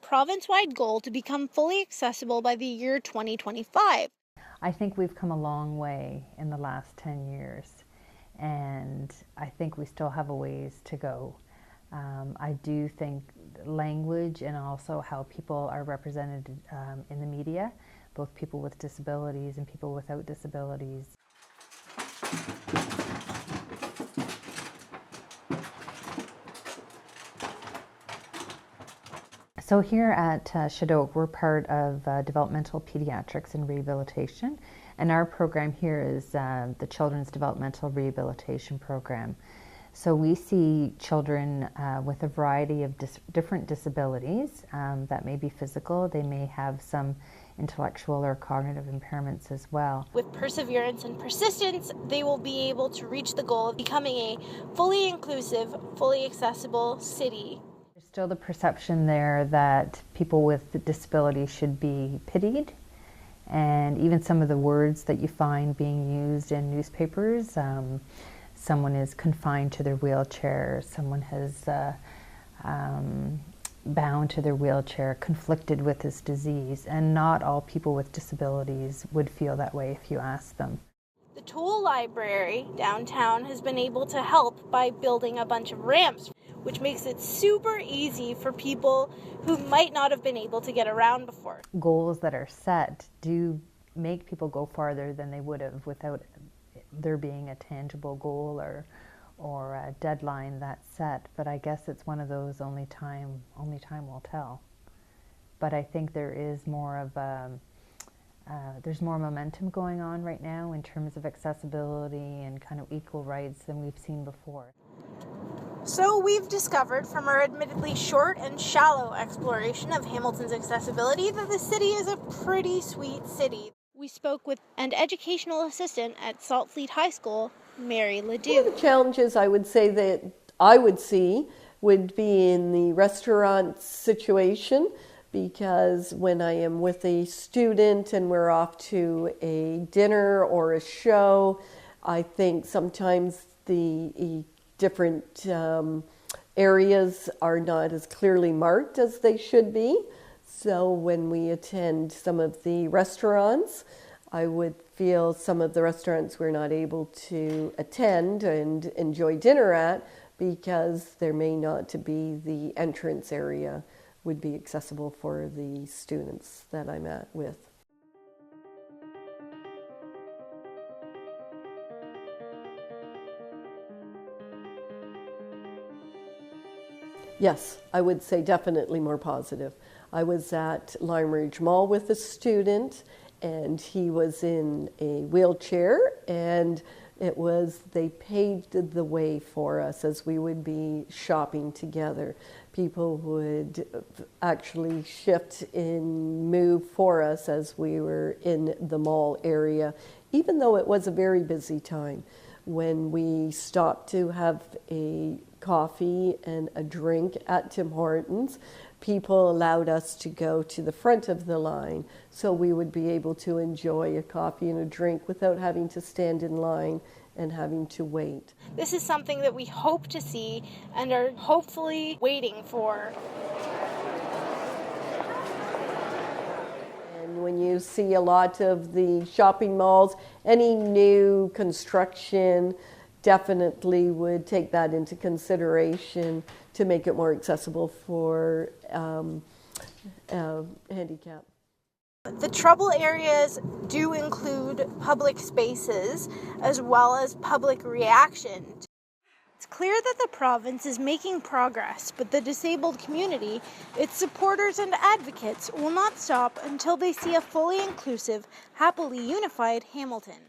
province-wide goal to become fully accessible by the year 2025. I think we've come a long way in the last 10 years, and I think we still have a ways to go. I do think language and also how people are represented in the media, both people with disabilities and people without disabilities. So here at Shadok, we're part of Developmental Pediatrics and Rehabilitation, and our program here is the Children's Developmental Rehabilitation Program. So we see children with a variety of different disabilities that may be physical. They may have some intellectual or cognitive impairments as well. With perseverance and persistence, they will be able to reach the goal of becoming a fully inclusive, fully accessible city. There's still the perception there that people with disabilities should be pitied, and even some of the words that you find being used in newspapers. Someone is confined to their wheelchair, someone has bound to their wheelchair, conflicted with this disease, and not all people with disabilities would feel that way if you ask them. The Toole Library downtown has been able to help by building a bunch of ramps, which makes it super easy for people who might not have been able to get around before. Goals that are set do make people go farther than they would have without there being a tangible goal or a deadline that's set. But I guess it's one of those only time will tell. But I think there is more of there's more momentum going on right now in terms of accessibility and kind of equal rights than we've seen before. So we've discovered from our admittedly short and shallow exploration of Hamilton's accessibility that the city is a pretty sweet city. We spoke with an educational assistant at Saltfleet High School, Mary Ledoux. One of the challenges I would say that I would see would be in the restaurant situation, because when I am with a student and we're off to a dinner or a show, I think sometimes the different areas are not as clearly marked as they should be. So when we attend some of the restaurants, I would feel some of the restaurants we're not able to attend and enjoy dinner at because there may not to be the entrance area would be accessible for the students that I'm at with. Yes, I would say definitely more positive. I was at Lime Ridge Mall with a student, and he was in a wheelchair, and they paved the way for us as we would be shopping together. People would actually shift and move for us as we were in the mall area, even though it was a very busy time. When we stopped to have a coffee and a drink at Tim Hortons, people allowed us to go to the front of the line so we would be able to enjoy a coffee and a drink without having to stand in line and having to wait. This is something that we hope to see and are hopefully waiting for. And when you see a lot of the shopping malls, any new construction definitely would take that into consideration to make it more accessible for handicap. The trouble areas do include public spaces as well as public reaction. It's clear that the province is making progress, but the disabled community, its supporters and advocates will not stop until they see a fully inclusive, happily unified Hamilton.